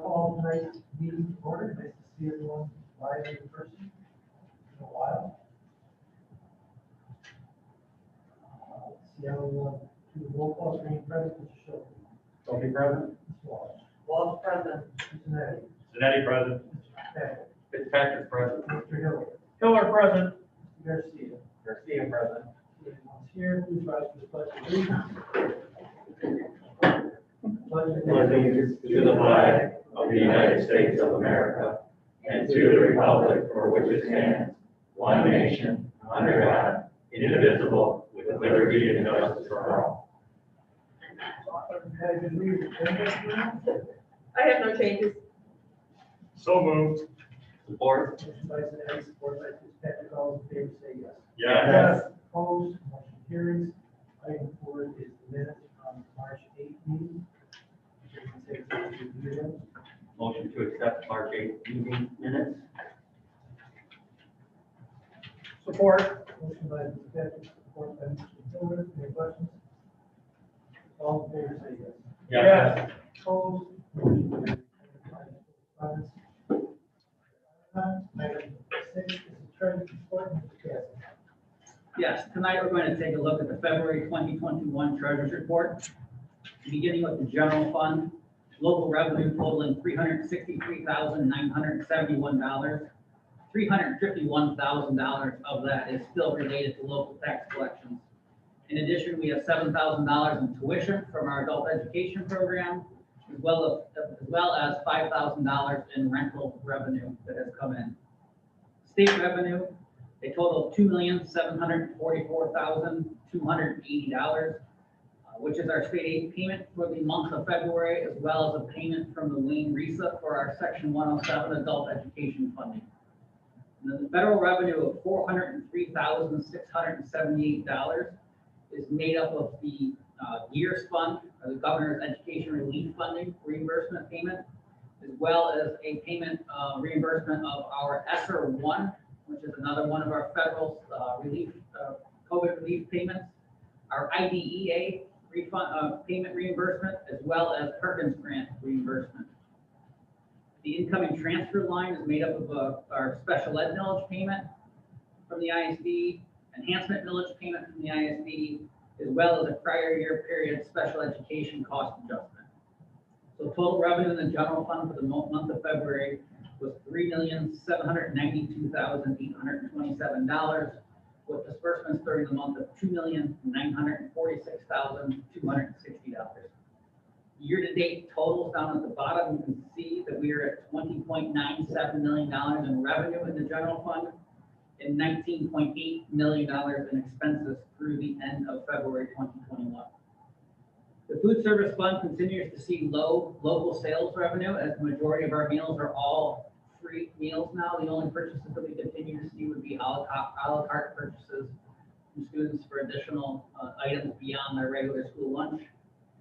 call tonight's meeting to order. Nice to see everyone live in person in a while. Let's see how we want to do the roll call. Screen present, Mr. Schultz. Sophie present. Ms. Walsh. Walsh present. Mr. Zanetti. Zanetti present. Mr. Patrick. Fitzpatrick present. Mr. Hiller. Hiller present. Mr. Garcia. Garcia present. Everyone's here. Please rise for the pledge of allegiance. Allegiance to the flag of the United States of America and to the republic for which it stands, one nation, under God, indivisible, with liberty and justice for all. I have no changes. So moved. Support. Motion by Zanetti, support by Fitzpatrick. All in favor, say yes. Yes. Opposed, motion carries. Item 4 is the minutes from March 8th meeting. You can take those to review them. Motion to accept March 8th meeting minutes. Support. Motion by Fitzpatrick, support by Mr. Hiller. Any questions? All in favor, say yes. Yes. Opposed, motion carries. Item 6 is the treasurer's report. Mr. Cassidy. Yes, tonight we're going to take a look at the February 2021 Treasurer's Report. Beginning with the general fund, local revenue totaling $363,971. $351,000 of that is still related to local tax collections. In addition, we have $7,000 in tuition from our adult education program, as well as $5,000 in rental revenue that has come in. State revenue, a total of $2,744,280, which is our state aid payment for the month of February, as well as a payment from the Wayne RESA for our Section 107 adult education funding. And then the federal revenue of $403,678 is made up of the GEARS fund, or the Governor's Education Relief Funding reimbursement payment, as well as a payment reimbursement of our ESSER 1, which is another one of our federal COVID relief payments, our IDEA refund payment reimbursement, as well as Perkins Grant reimbursement. The incoming transfer line is made up of our special ed millage payment from the ISD, enhancement millage payment from the ISD, as well as a prior year period special education cost adjustment. So total revenue in the general fund for the month of February was $3,792,827, with disbursements during the month of $2,946,260. Year-to-date totals down at the bottom, you can see that we are at $20.97 million in revenue in the general fund and $19.8 million in expenses through the end of February 2021. The food service fund continues to see low local sales revenue, as the majority of our meals are all free meals now. The only purchases that we continue to see would be a la carte purchases from students for additional items beyond their regular school lunch.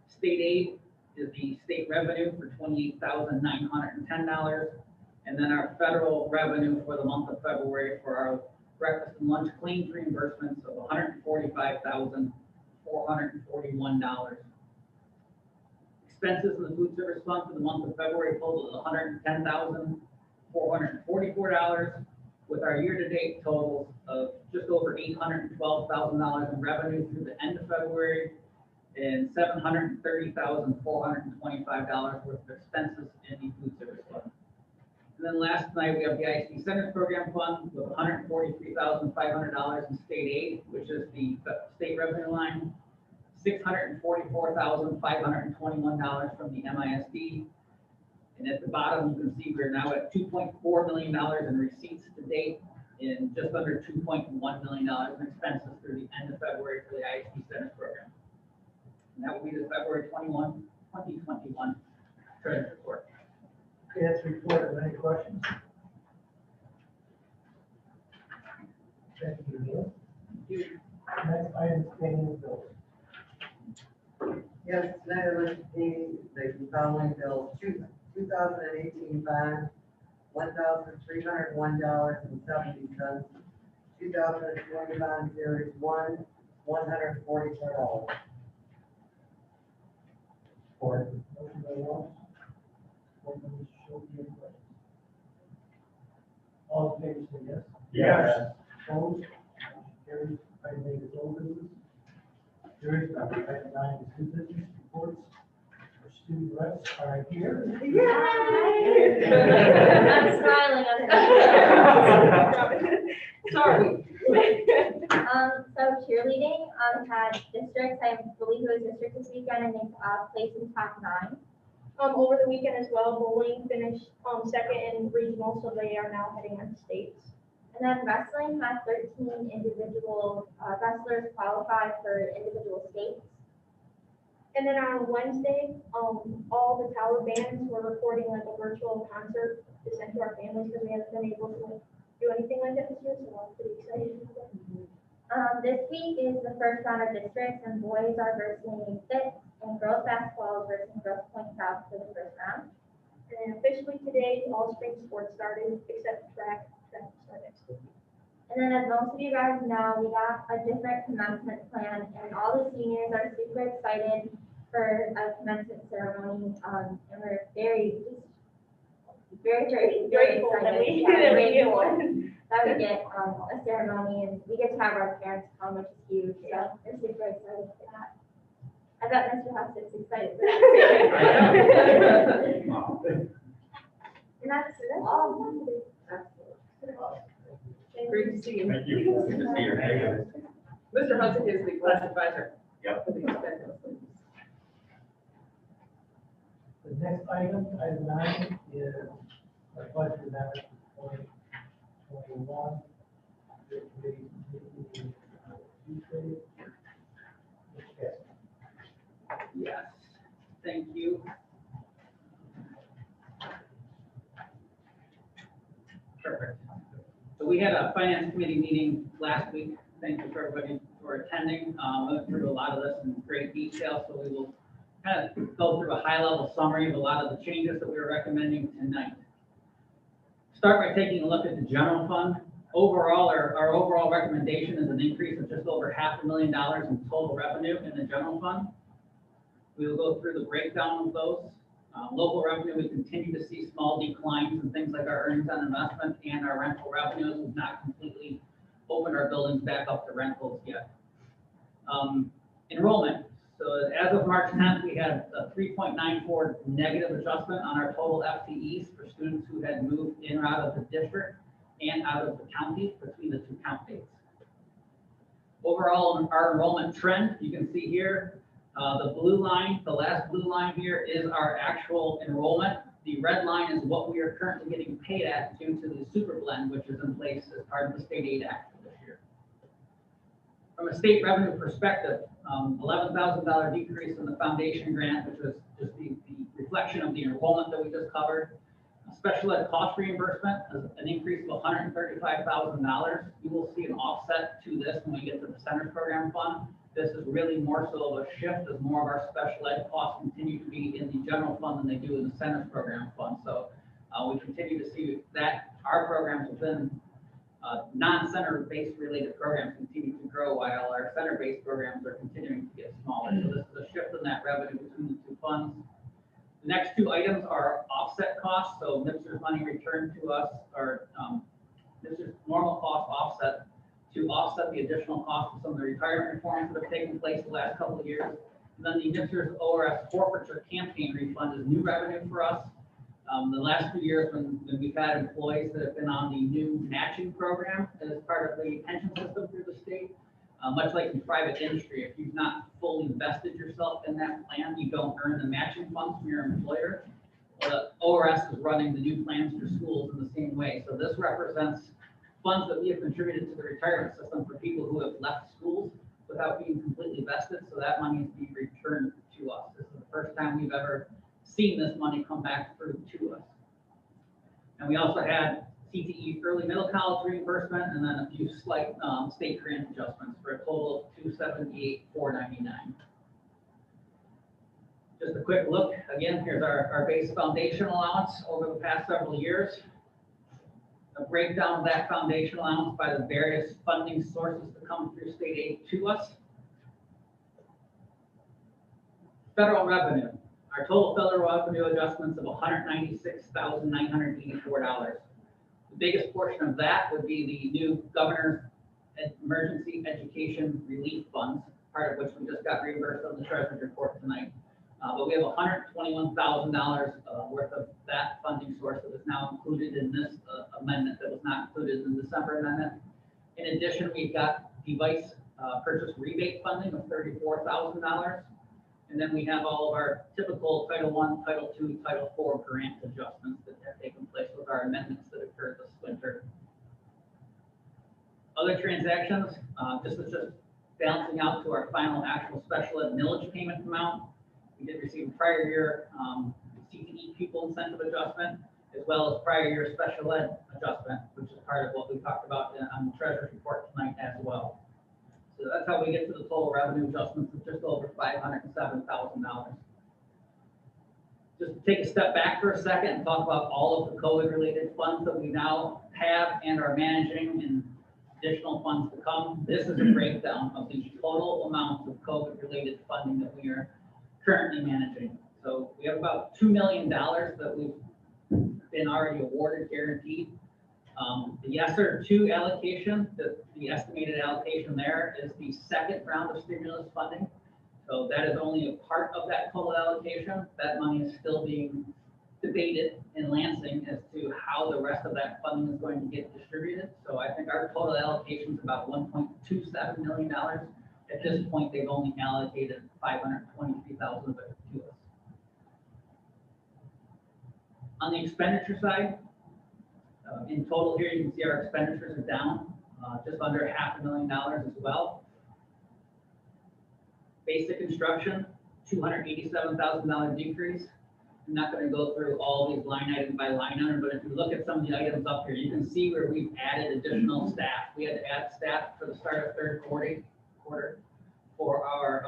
State aid is the state revenue for $28,910. And then our federal revenue for the month of February for our breakfast and lunch claims reimbursements of $145,441. Expenses in the food service fund for the month of February totaled $110,444, with our year-to-date totals of just over $812,000 in revenue through the end of February and $730,425 worth of expenses in the food service fund. And then last night, we have the ISD Centers Program Fund with $143,500 in state aid, which is the state revenue line, $644,521 from the MISD. And at the bottom, you can see we're now at $2.4 million in receipts to date and just under $2.1 million in expenses through the end of February for the ISD Centers Program. And that will be the February 2021 Treasurer's Report. Okay, that's the report. Are there any questions? Thank you, Neil. Next item is paying the bills. Yes, tonight I'd like to pay the following bills: 2018 bond, $1,301.70. 2020 bond series 1, $144. Support. Motion by Walsh, support board members show the questions. All in favor, say yes. Yes. Opposed? Motion carries. Item 8 is old business. Carries. Item 9 is new business reports. Our student reps are here. I'm smiling on it. Sorry. So cheerleading, had districts, I believe it was district this weekend, and they, placed in top 9. Over the weekend as well, bowling finished, second in regional, so they are now heading on to states. And then wrestling had 13 individual, wrestlers qualify for individual states. And then on Wednesday, all the tower bands were recording like a virtual concert to send to our families because we haven't been able to do anything like that this year, so I'm pretty excited about that. This week is the first round of districts, and boys are versing 6, and girls basketball is versing Girls Point South for the first round. And officially today, all spring sports started except track will start next week. And then as most of you guys know, we got a different commencement plan, and all the seniors are super excited for a commencement ceremony, and we're very Grateful that excited. we, Yeah, that we get grateful one. that we get a ceremony, and we get to have our parents come, which is huge, so we're super excited for that. I bet Mr. Huss's excited for that. And that's all. Great to see you. Thank you. Good to see you. Thank you. Mr. Hudson is the class advisor. Yep. The next item, item 9, is our budget amendment for 2021. The committee meeting on Tuesday. Yes. Yes, thank you. Perfect. So we had a finance committee meeting last week. Thank you for everybody for attending. Went through a lot of this in great detail, so we will kind of go through a high-level summary of a lot of the changes that we are recommending tonight. Start by taking a look at the general fund. Overall, our overall recommendation is an increase of just over $500,000 in total revenue in the general fund. We will go through the breakdown of those. Local revenue, we continue to see small declines in things like our earnings on investment and our rental revenues. We've not completely opened our buildings back up to rentals yet. Enrollment. So as of March 10th, we had a 3.94 negative adjustment on our total FTEs for students who had moved in or out of the district and out of the county between the 2 count dates. Overall, our enrollment trend, you can see here, the blue line, the last blue line here is our actual enrollment. The red line is what we are currently getting paid at due to the super blend, which is in place as part of the state aid act for this year. From a state revenue perspective, $11,000 decrease in the foundation grant, which was just the reflection of the enrollment that we just covered. Special ed cost reimbursement is an increase of $135,000. You will see an offset to this when we get to the centers program fund. This is really more so of a shift as more of our special ed costs continue to be in the general fund than they do in the centers program fund. So we continue to see that our programs within non-center based related programs continue to grow while our center based programs are continuing to get smaller. So this is a shift in that revenue between the 2 funds. The next 2 items are offset costs. So MIPSR's money returned to us, or MIPSR's normal cost offset to offset the additional cost of some of the retirement reforms that have taken place the last couple of years. And then the MIPSR's ORS forfeiture campaign refund is new revenue for us. The last 2 years when we've had employees that have been on the new matching program as part of the pension system through the state, much like in private industry, if you've not fully invested yourself in that plan, you don't earn the matching funds from your employer. ORS is running the new plans for schools in the same way. So this represents funds that we have contributed to the retirement system for people who have left schools without being completely vested. So that money is being returned to us. This is the first time we've ever seen this money come back through to us. And we also had CTE early middle college reimbursement and then a few slight state grant adjustments for a total of $278,499. Just a quick look, again, here's our base foundation allowance over the past several years. A breakdown of that foundation allowance by the various funding sources that come through state aid to us. Federal revenue. Our total federal revenue adjustments of $196,984. The biggest portion of that would be the new governor's emergency education relief funds, part of which we just got reimbursed on the treasurer's report tonight. But we have $121,000 worth of that funding source that is now included in this amendment that was not included in the December amendment. In addition, we've got device purchase rebate funding of $34,000. And then we have all of our typical Title I, Title II, Title IV grant adjustments that have taken place with our amendments that occurred this winter. Other transactions, this is just balancing out to our final actual special ed millage payment amount. We did receive a prior year CTE pupil incentive adjustment, as well as prior year special ed adjustment, which is part of what we talked about on the treasurer's report tonight as well. So that's how we get to the total revenue adjustments of just over $507,000. Just to take a step back for a second and talk about all of the COVID-related funds that we now have and are managing and additional funds to come. This is a breakdown of the total amount of COVID-related funding that we are currently managing. So we have about $2 million that we've been already awarded, guaranteed. The ESSER 2 allocation, the estimated allocation there is the second round of stimulus funding. So that is only a part of that total allocation. That money is still being debated in Lansing as to how the rest of that funding is going to get distributed. So I think our total allocation is about $1.27 million. At this point, they've only allocated $523,000 of it to us. On the expenditure side, in total here, you can see our expenditures are down just under $500,000 as well. Basic instruction, $287,000 decrease. I'm not going to go through all these line item by line item, but if you look at some of the items up here, you can see where we've added additional staff. We had to add staff for the start of third quarter for our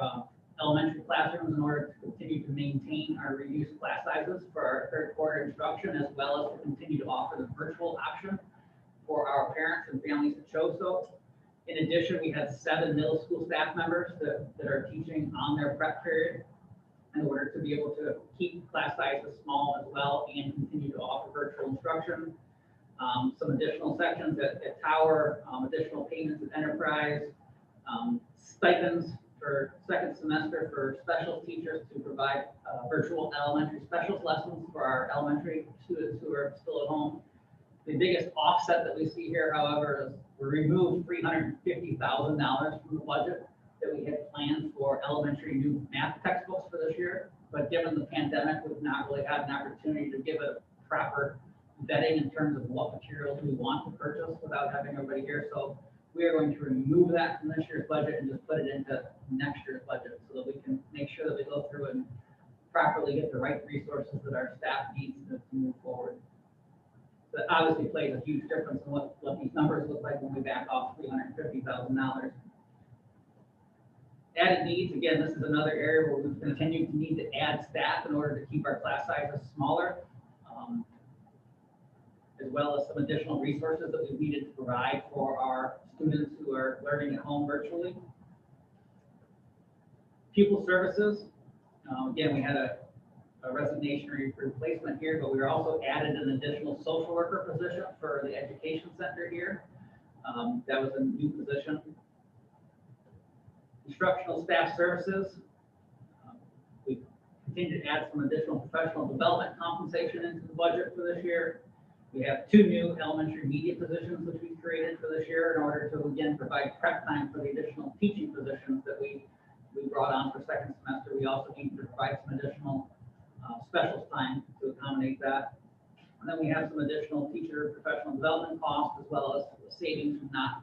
elementary classrooms in order to continue to maintain our reduced class sizes for our third quarter instruction, as well as to continue to offer the virtual option for our parents and families that chose so. In addition, we had 7 middle school staff members that are teaching on their prep period in order to be able to keep class sizes small as well and continue to offer virtual instruction. Some additional sections at Tower, additional payments at Enterprise, stipends for second semester for special teachers to provide virtual elementary specials lessons for our elementary students who are still at home. The biggest offset that we see here, however, is we removed $350,000 from the budget that we had planned for elementary new math textbooks for this year. But given the pandemic, we've not really had an opportunity to give it a proper vetting in terms of what materials we want to purchase without having everybody here. So we are going to remove that from this year's budget and just put it into next year's budget so that we can make sure that we go through and properly get the right resources that our staff needs to move forward. That obviously plays a huge difference in what these numbers look like when we back off $350,000. Added needs, again, this is another area where we've continued to need to add staff in order to keep our class sizes smaller, as well as some additional resources that we've needed to provide for our students who are learning at home virtually. Pupil services, again, we had a resignation replacement here, but we were also added an additional social worker position for the education center here. That was a new position. Instructional staff services, we continue to add some additional professional development compensation into the budget for this year. We have 2 new elementary media positions which we created for this year in order to, again, provide prep time for the additional teaching positions that we brought on for second semester. We also need to provide some additional specials time to accommodate that. And then we have some additional teacher professional development costs, as well as savings from not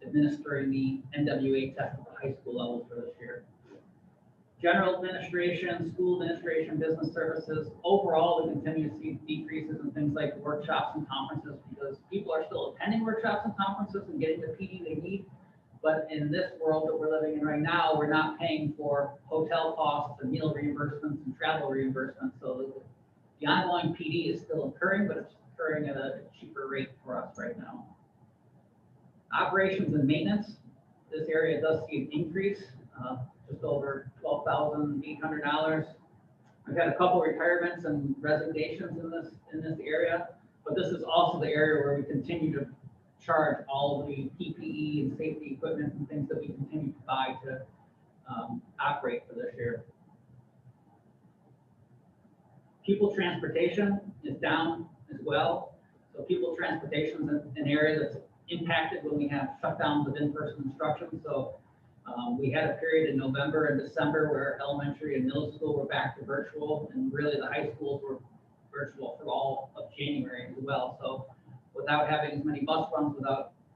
administering the NWA test at the high school level for this year. General administration, school administration, business services, overall, we continue to see decreases in things like workshops and conferences because people are still attending workshops and conferences and getting the PD they need. But in this world that we're living in right now, we're not paying for hotel costs and meal reimbursements and travel reimbursements. So the ongoing PD is still occurring, but it's occurring at a cheaper rate for us right now. Operations and maintenance, this area does see an increase, just over $12,800. We've had a couple retirements and resignations in this area, but this is also the area where we continue to charge all of the PPE and safety equipment and things that we continue to buy to operate for this year. People transportation is down as well. So people transportation is an area that's impacted when we have shutdowns of in-person instruction. So we had a period in November and December where elementary and middle school were back to virtual, and really the high schools were virtual for all of January as well. So without having as many bus runs,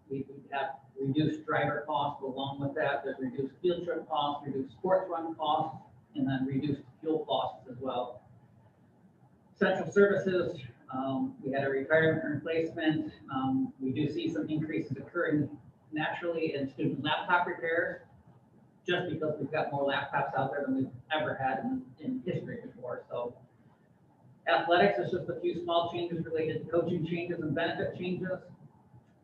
we have reduced driver costs along with that. There's reduced field trip costs, reduced sports run costs, and then reduced fuel costs as well. Central services, we had a retirement and replacement. We do see some increases occurring naturally in student laptop repairs, just because we've got more laptops out there than we've ever had in history before. So athletics is just a few small changes related to coaching changes and benefit changes.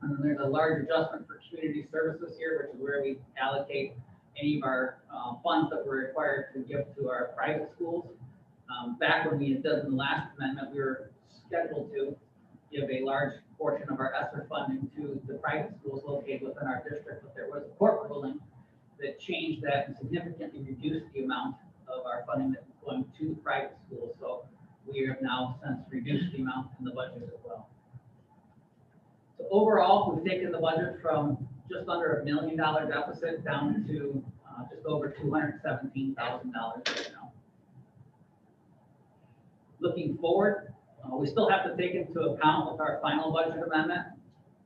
And then there's a large adjustment for community services here, which is where we allocate any of our funds that we're required to give to our private schools. Back when we had done the last amendment, we were scheduled to give a large portion of our ESSER funding to the private schools located within our district, but there was a court ruling that changed that and significantly reduced the amount of our funding that was going to the private schools. So we have now since reduced the amount in the budget as well. So overall, we've taken the budget from just under $1 million deficit down to just over $217,000 right now. Looking forward, we still have to take into account with our final budget amendment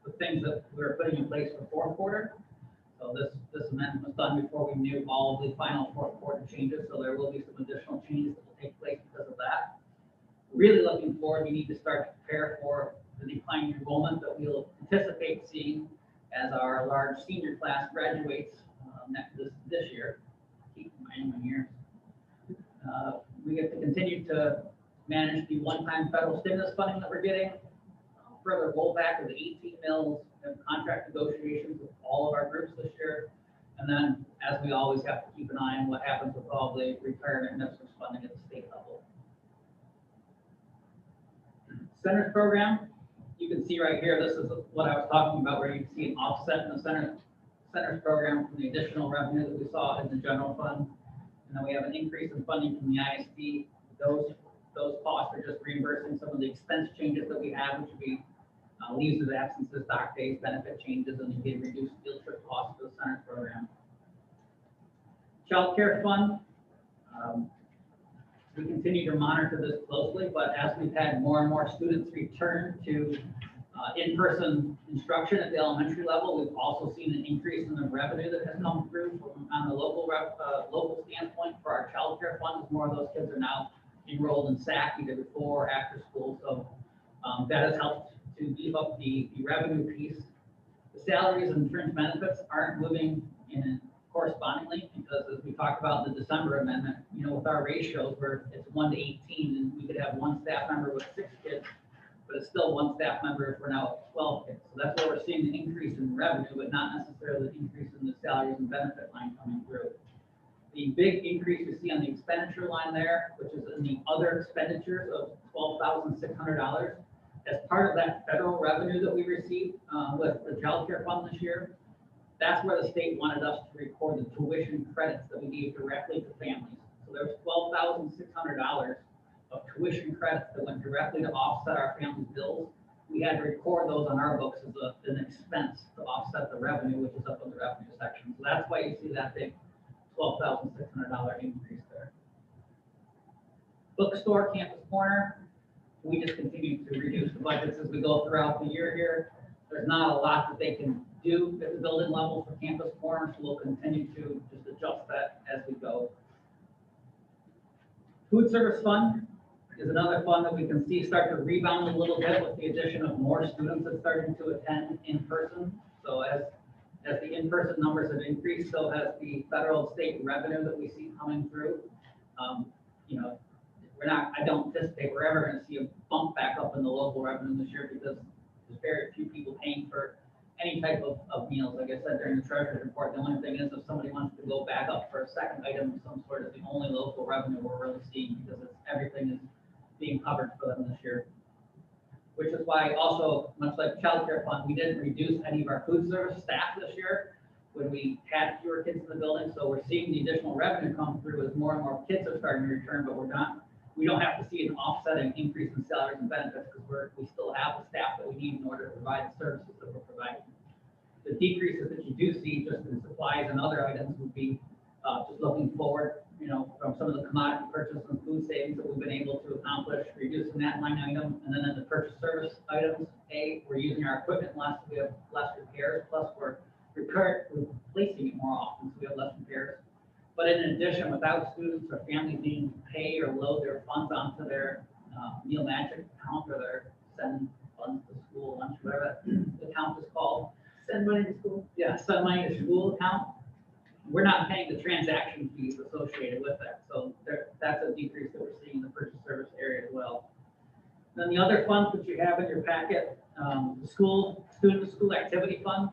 the things that we're putting in place for fourth quarter. So this amendment was done before we knew all of the final fourth quarter changes, so there will be some additional changes that will take place because of that. Really looking forward, we need to start to prepare for the declining enrollment that we'll anticipate seeing as our large senior class graduates this year. Keep reminding my years. We have to continue to manage the one-time federal stimulus funding that we're getting, further rollback of the 18 mills, and contract negotiations with all of our groups this year. And then, as we always have to keep an eye on what happens with all the retirement and ESSER funding at the state level. Centers program, you can see right here, this is what I was talking about, where you can see an offset in the centers program from the additional revenue that we saw in the general fund. And then we have an increase in funding from the ISD. Those costs are just reimbursing some of the expense changes that we have, which would be leaves of absences, doc days, benefit changes, and you get reduced field trip costs for the centers program. Child care fund, we continue to monitor this closely, but as we've had more and more students return to in-person instruction at the elementary level, we've also seen an increase in the revenue that has come through from, on the local standpoint for our child care fund. More of those kids are now enrolled in SAC either before or after school, so that has helped to beef up the revenue piece. The salaries and fringe benefits aren't moving in correspondingly, because as we talked about in the December amendment, you know, with our ratios where it's 1 to 18, and we could have one staff member with 6 kids, but it's still one staff member if we're now at 12 kids. So that's where we're seeing the increase in revenue, but not necessarily the increase in the salaries and benefit line coming through. The big increase we see on the expenditure line there, which is in the other expenditures of $12,600, as part of that federal revenue that we received with the child care fund this year. That's where the state wanted us to record the tuition credits that we gave directly to families. So there's $12,600 of tuition credits that went directly to offset our family's bills. We had to record those on our books as an expense to offset the revenue, which is up in the revenue section. So that's why you see that big $12,600 increase there. Bookstore, Campus Corner, we just continue to reduce the budgets as we go throughout the year here. There's not a lot that they can do at the building level for Campus Corner, so we'll continue to just adjust that as we go. Food service fund is another fund that we can see start to rebound a little bit with the addition of more students that starting to attend in person. So as the in-person numbers have increased, so has the federal state revenue that we see coming through. You know, I don't anticipate we're ever going to see a bump back up in the local revenue this year, because there's very few people paying for any type of meals, like I said during the treasurer's report. The only thing is if somebody wants to go back up for a second item of some sort, is the only local revenue we're really seeing, because everything is being covered for them this year. Which is why also, much like childcare fund, we didn't reduce any of our food service staff this year when we had fewer kids in the building. So we're seeing the additional revenue come through as more and more kids are starting to return, but we don't have to see an offsetting increase in salaries and benefits, because we still have the staff that we need in order to provide the services that we're providing. The decreases that you do see just in supplies and other items would be just looking forward, from some of the commodity purchase and food savings that we've been able to accomplish, reducing that line item. And then in the purchase service items, we're using our equipment less, we have less repairs, plus we're replacing it more often, so we have less repairs. But in addition, without students or families needing to pay or load their funds onto their meal magic account, or their send funds to school lunch, whatever the account is called. Send money to school. Yeah, send money to school account. We're not paying the transaction fees associated with that. So that's a decrease that we're seeing in the purchase service area as well. Then the other funds that you have in your packet, the student school activity fund.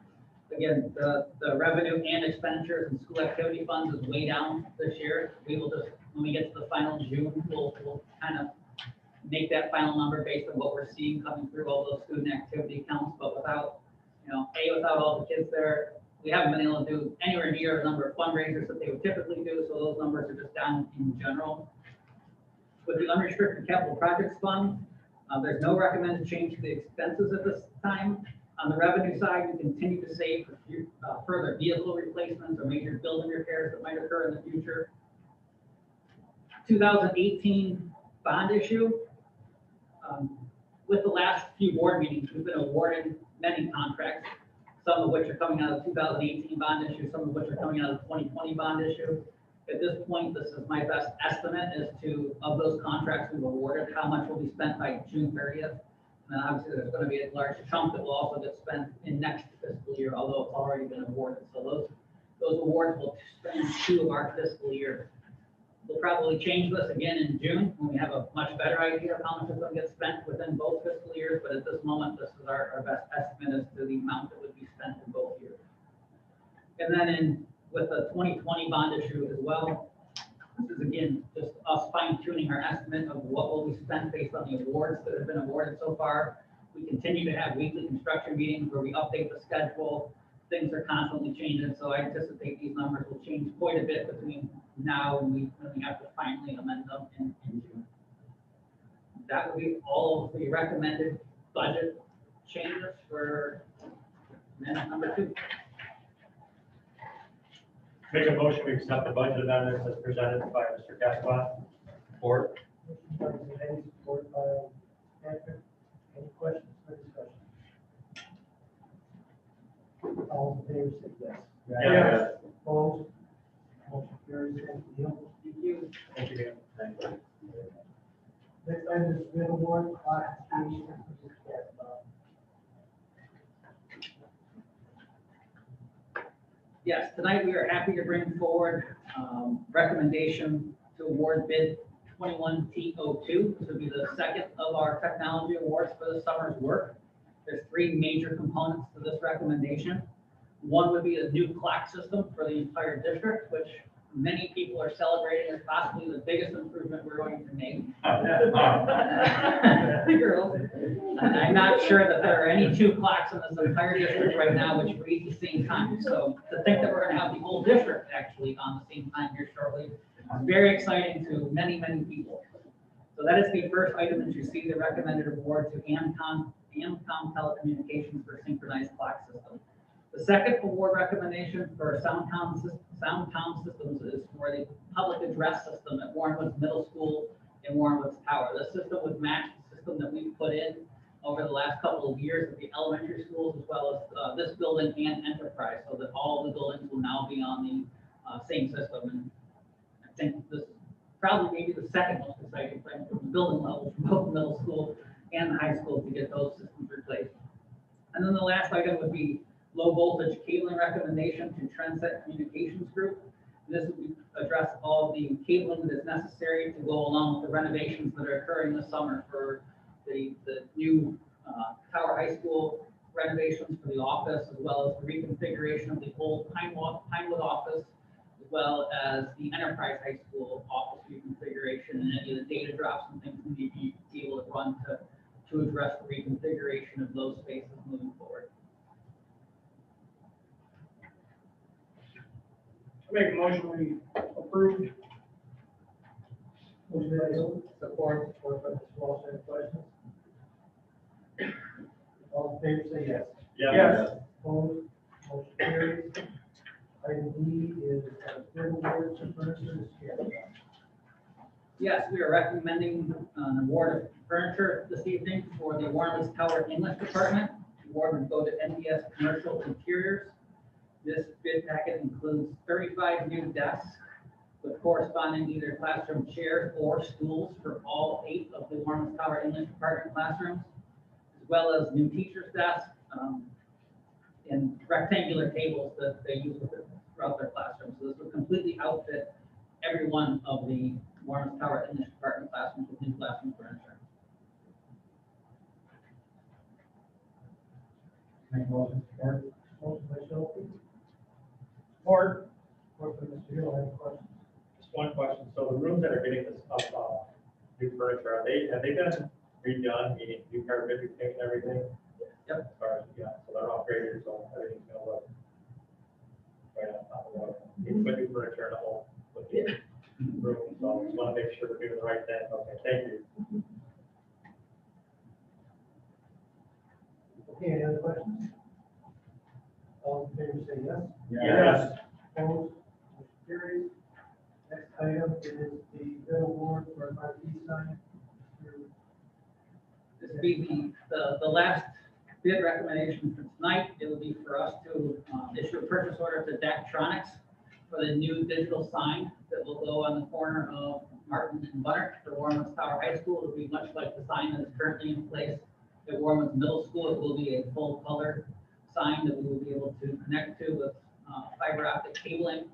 Again, the revenue and expenditures and school activity funds is way down this year. We will just, when we get to the final June, we'll kind of make that final number based on what we're seeing coming through all those student activity accounts. But without, without all the kids there, we haven't been able to do anywhere near the number of fundraisers that they would typically do. So those numbers are just down in general. With the unrestricted capital projects fund, there's no recommended change to the expenses at this time. On the revenue side, we continue to save for further vehicle replacements or major building repairs that might occur in the future. 2018 bond issue. With the last few board meetings, we've been awarded many contracts, some of which are coming out of the 2018 bond issue, some of which are coming out of the 2020 bond issue. At this point, this is my best estimate as to, of those contracts we've awarded, how much will be spent by June 30th. And then obviously there's going to be a large chunk that will also get spent in next fiscal year, although it's already been awarded. So those awards will spend 2 of our fiscal year. We'll probably change this again in June when we have a much better idea of how much is going to get spent within both fiscal years. But at this moment, this is our best estimate as to the amount that would be spent in both years. And then with the 2020 bond issue as well, this is again just us fine-tuning our estimate of what will be spent based on the awards that have been awarded so far. We continue to have weekly construction meetings where we update the schedule. Things are constantly changing, so I anticipate these numbers will change quite a bit between now and when we have to finally amend them in June. That would be all of the recommended budget changes for amendment number 2. Make a motion to accept the budget amendments as presented by Mr. Gaspar. Or Motion by Mr. Hayes, support by Patrick. Any questions or discussion? All in favor, say yes. Yes. Opposed? Motion carries. Thank you. Thank you. Thank you. Next item is bid award classification. Yes, tonight we are happy to bring forward recommendation to award bid 21T02. This would be the second of our technology awards for the summer's work. There's 3 major components to this recommendation. One would be a new clock system for the entire district, which many people are celebrating as possibly the biggest improvement we're going to make. Girls. And I'm not sure that there are any 2 clocks in this entire district right now which read the same time. So to think that we're going to have the whole district actually on the same time here shortly is very exciting to many, many people. So that is the first item that you see, the recommended award to Amcom Telecommunications for synchronized clock system. The second award recommendation for SoundCom systems is for the public address system at Warrenwood's Middle School and Warrenwood's Tower. This system would match the system that we've put in over the last couple of years at the elementary schools, as well as this building and Enterprise, so that all the buildings will now be on the same system. And I think this is probably maybe the second most exciting thing from the building level, from both middle school and the high school, to get those systems replaced. And then the last item would be low voltage cabling recommendation to Trendset Communications Group. This would address all the cabling that is necessary to go along with the renovations that are occurring this summer for the new Tower High School, renovations for the office, as well as the reconfiguration of the old Pinewood office, as well as the Enterprise High School office reconfiguration, and any of the data drops and things we need to be able to run to address the reconfiguration of those spaces moving forward. Make a motion, we approve. Motion by Hill, Support. support by Mr. Walsh, any questions? All in favor, say yes. Yes. Opposed, motion carries. Item D is bid award to furniture. Yes, we are recommending an award of furniture this evening for the Warren's Tower English Department. The award would go to NDS Commercial Interiors. This bid packet includes 35 new desks with corresponding either classroom chairs or stools for all 8 of the Warren's Tower English Department classrooms, as well as new teachers' desks and rectangular tables that they use throughout their classrooms. So this will completely outfit every one of the Warren's Tower English Department classrooms with new classroom furniture. Make a motion, support. Motion by Shelby. Support. Support by Mr. Hill, any questions? Just one question. So the rooms that are getting this new furniture, have they been redone, meaning new carpet, new paint and everything? Yep. As far as, yeah, so they're upgraded, so everything's gonna look right on top of what, it's put new furniture in the whole, with the room, so just wanna make sure we're doing the right thing. Okay, thank you. Okay, any other questions? All in favor, say yes. Yes. Opposed, motion carries. Next item is the bid award for marquee sign. This will be the last bid recommendation for tonight. It will be for us to issue a purchase order to Daktronics for the new digital sign that will go on the corner of Martin and Bunner for Warren's Tower High School. It will be much like the sign that is currently in place at Warren's Middle School. It will be a full color sign that we will be able to connect to with fiber optic cabling,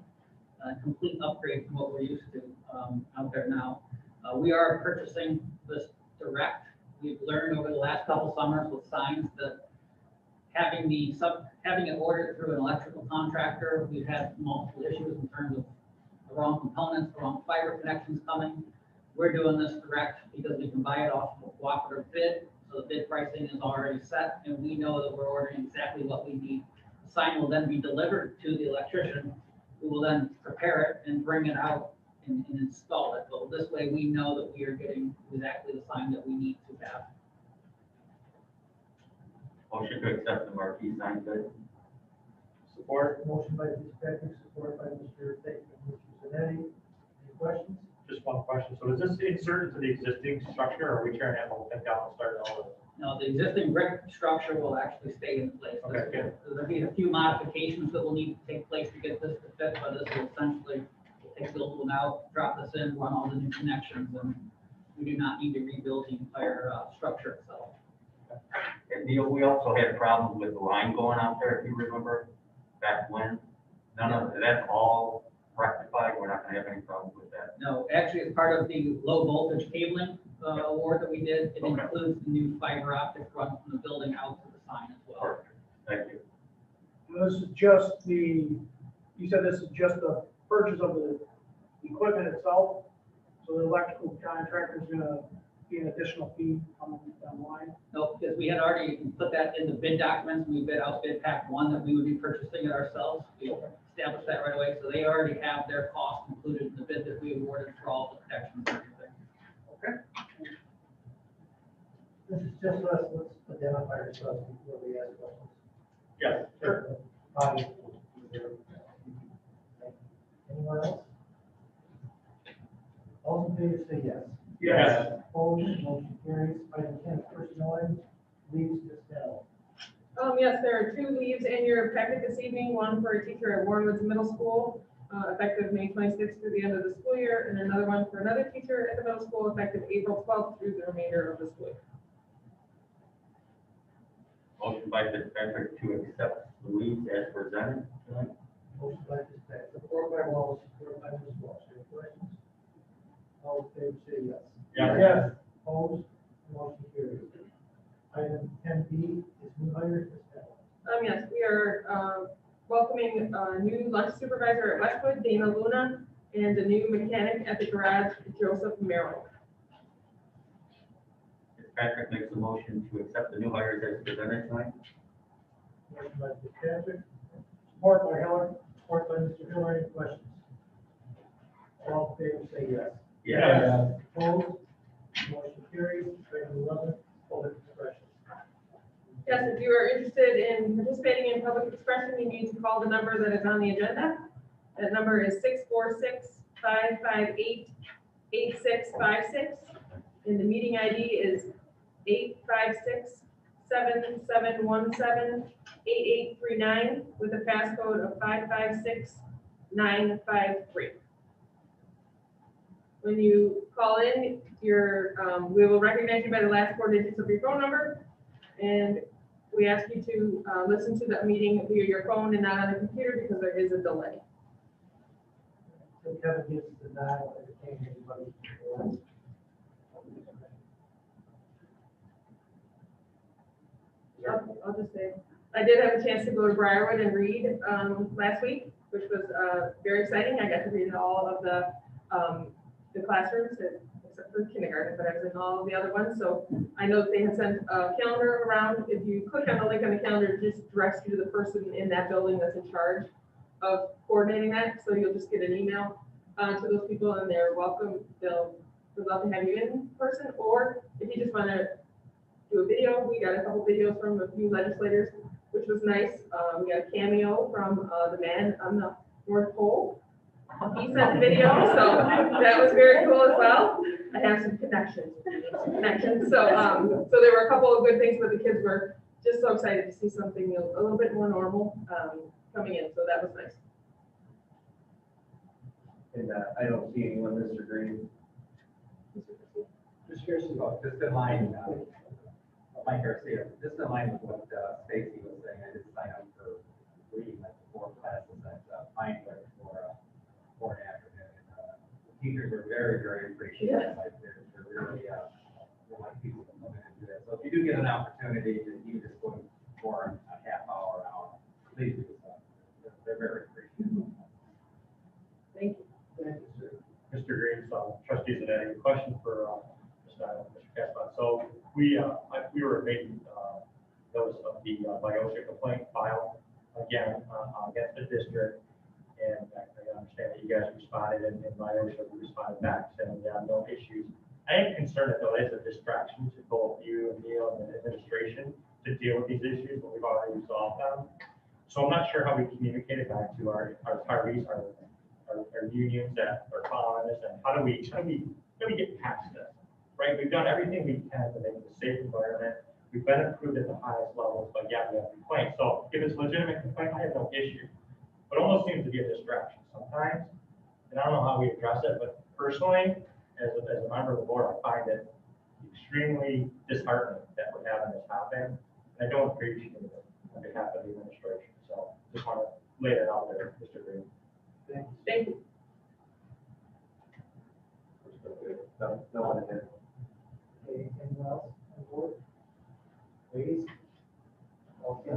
a complete upgrade from what we're used to out there now. We are purchasing this direct. We've learned over the last couple summers with signs that having it ordered through an electrical contractor, we've had multiple issues in terms of the wrong components, the wrong fiber connections coming. We're doing this direct because we can buy it off of a cooperative bid. So the bid pricing is already set, and we know that we're ordering exactly what we need. The sign will then be delivered to the electrician, who will then prepare it and bring it out and install it. But this way, we know that we are getting exactly the sign that we need to have. Motion to accept the marquee sign bid. Support. Motion by Mr. Patrick, support by Mr. Tate and Mr. Zanetti. Any questions? Just one question. So is this inserted to the existing structure, or are we tearing that whole thing down and starting all over? Now, the existing brick structure will actually stay in place. Okay, good. There'll be a few modifications that will need to take place to get this to fit, but this will essentially take the old one out, drop this in, run all the new connections, and we do not need to rebuild the entire structure itself. And we also had problems with the line going out there, if you remember, back when. None of, that's all rectified, we're not gonna have any problems with that. No, actually, as part of the low voltage cabling award that we did, it Okay. includes the new fiber optic run from the building out to the sign as well. Perfect, thank you. This is just you said this is just the purchase of the equipment itself, so the electrical contractor is gonna be an additional fee on the line? No, because we had already put that in the bid documents, we bid out bid pack 1 that we would be purchasing it ourselves. We established that right away, so they already have their cost included in the bid that we awarded for all the protections and everything. This is just us, let's identify ourselves before we ask questions. Yes. Sure. Anyone else? All in favor, say yes. Yes. Opposed, motion carries. Item 10, personnel items, leaves Estelle. Yes, there are 2 leaves in your packet this evening, one for a teacher at Warrenwood Middle School, effective May 26th through the end of the school year, and another one for another teacher at the middle school, effective April 12th through the remainder of the school year. Motion by Fitzpatrick to accept the leaves as presented. Motion by Fitzpatrick, support by Wallace, support by Ms. Walsh. Any questions? All in favor, say yes. Yes. Opposed, motion carries. Item 10B is new hires, Ms. Bennett. Yes, we are, welcoming a new lunch supervisor at Westwood, Dana Luna, and a new mechanic at the garage, Joseph Merrill. Fitzpatrick makes a motion to accept the new hires as presented tonight. Motion by Fitzpatrick, support by Heller, support by Mr. Miller. Any questions? All in favor, say yes. Yes. Opposed? Motion carries. Item 11, public expression. Yes, if you are interested in participating in public expression, you need to call the number that is on the agenda. That number is 646-558-8656. And the meeting ID is 856-7717-8839 with a passcode of 556953. When you call in, we will recognize you by the last four digits of your phone number. And we ask you to listen to the meeting via your phone and not on the computer because there is a delay. So Kevin gives the nod, entertain anybody. I'll just say, I did have a chance to go to Briarwood and read last week, which was very exciting. I got to read in all of the classrooms, except for kindergarten, but I was in all of the other ones. So I know that they had sent a calendar around. If you click on the link on the calendar, it just directs you to the person in that building that's in charge of coordinating that. So you'll just get an email to those people, and they're welcome. They'd love to have you in person, or if you just want to do a video, we got a couple videos from a few legislators, which was nice. We got a cameo from the man on the North Pole. He sent the video, so that was very cool as well. I have some connections. So there were a couple of good things, but the kids were just so excited to see something a little bit more normal coming in. So that was nice. And I don't see anyone, Mr. Green. Just curious about. Just in line, Mike Garcia, just in line with what Stacy was saying, I did sign up for reading like 4 classes at Pioneer for an afternoon. The teachers are very, very appreciative. Like they're really, they like people to come in and do that. So if you do get an opportunity to even just go for a half hour, an hour, please do so. They're very appreciative. Thank you. Thank you, sir. Mr. Green, trustees today, a question for Mr. Casbon. So we were making notice of the Biosha complaint filed again against the district, and I understand that you guys responded, and Biosha responded back saying we have no issues. I am concerned that though it's a distraction to both you and Neil and the administration to deal with these issues, but we've already resolved them. So I'm not sure how we communicate it back to our retirees, our unions that are following this, and how do we get past this, right? We've done everything we can to make it a safe environment. We've been approved at the highest levels, but yet we have complaints. So if it's a legitimate complaint, I have no issue. But it almost seems to be a distraction sometimes, and I don't know how we address it, but personally, as a member of the board, I find it extremely disheartening that we're having this happen, and I don't appreciate it on behalf of the administration. So just want to lay that out there, Mr. Green. Thank you. Thank you. No one here. Okay, anyone else on board? Ladies? Okay.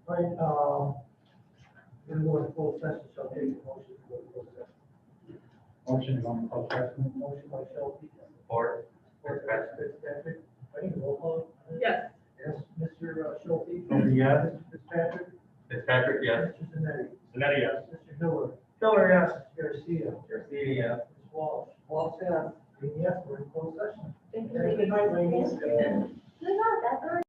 Right, we're going to go to closed session, so I'll take a motion to go to closed session. Motion is on closed session. Motion by Shelby. Or Fitzpatrick. Ready, roll call? Yes. Yes, Mr. Schulte. Yes. Mr. Fitzpatrick. Fitzpatrick, yes. Mr. Zanetti. Zanetti, yes. Mr. Miller. Miller, yes. Garcia. Garcia, yes. Ms. Walsh. Walsh, yes. Yes, we're in closed session. Thank Good night, ladies. you. That's all.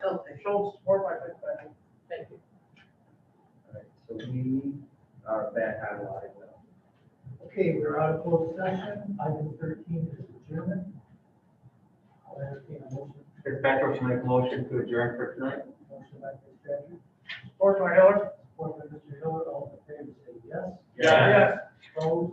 Schultz, support by Fitzpatrick. Thank you. All right, so we are back online now. Okay, we're out of closed session. Item 13 is adjournment. I'll entertain a motion. Fitzpatrick will make a motion to adjourn for tonight. Motion by Fitzpatrick, Support by Hiller. support by Mr. Hiller. All in favor, say yes. Yeah. Opposed?